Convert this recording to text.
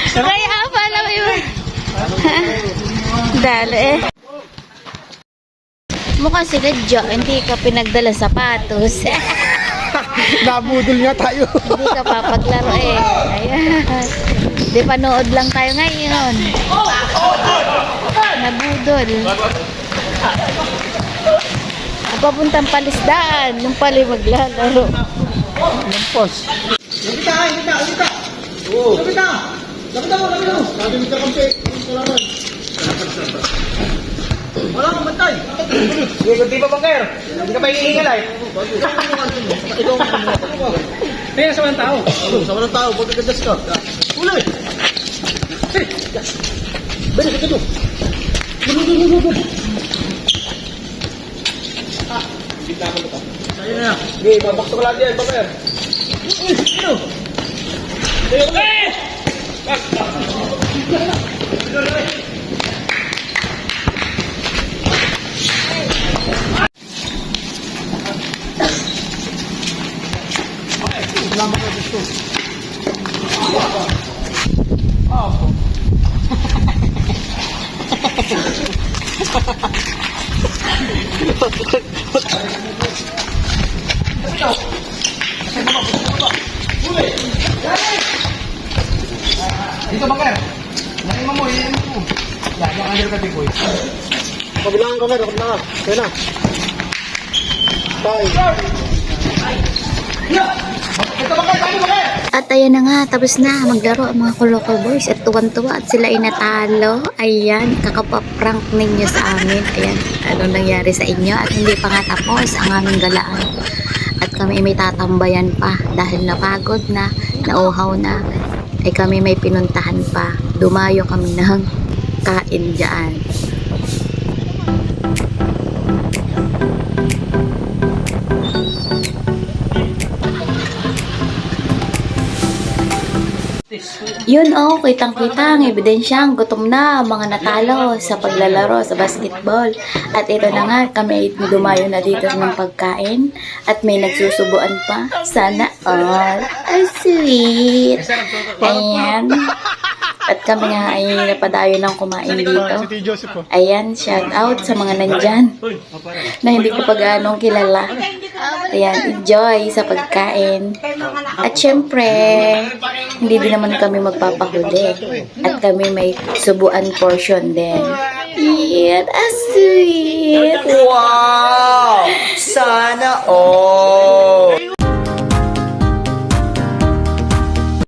Kaya pala mo yun. Dalo eh. Mukhang si Ledjo, hindi ka pinagdala sapatos. Nabudol nga tayo. Hindi ka papaglaro eh. Ayan. Di panood lang tayo ngayon. Nabudol. Papuntang palisdaan. Nung pala maglalaro. Lampos. Wala kang bantay. Hindi pa bangker. Hindi ka pa hihingal ay. Tingnan sa mga tao. Sa mga tao, pagkagadas ka. Ulay! Balik ka dito. Sa'yo na. Sige, babakto ka lang yan, bangker. Ano? Dito bangker. Nakima mo, iyan mo. Yan, yung under ka tipoy. Kabilangan ka meron, na. Kaya na. Bye. Ito bangker, tayo bangker. At ayan na nga, tapos na maglaro ang mga Kuloko Boys at tuwan-tuwa at sila ay natalo. Ayan, kakapaprank ninyo sa amin. Ayan, ano nangyari sa inyo at hindi pa nga tapos ang aming galaan. At kami may tatambayan pa dahil napagod na, nauhaw na. Ay kami may pinuntahan pa. Dumayo kami ng kain dyan. Yun kitang-kita ang ebidensyang gutom na ang mga natalo sa paglalaro sa basketball. At ito na nga, kami ay dumayo na dito ng pagkain at may nagsusubuan pa. Sana all. Ay, sweet. Ayan. At kami nga ay napadayo ng kumain dito. Ayan, shout out sa mga nandyan na hindi ko pa gaanong kilala. Ayan, enjoy sa pagkain. At syempre, hindi din naman kami magpapahuli. At kami may subuan portion din. Ayan, sweet. Wow! Sana all!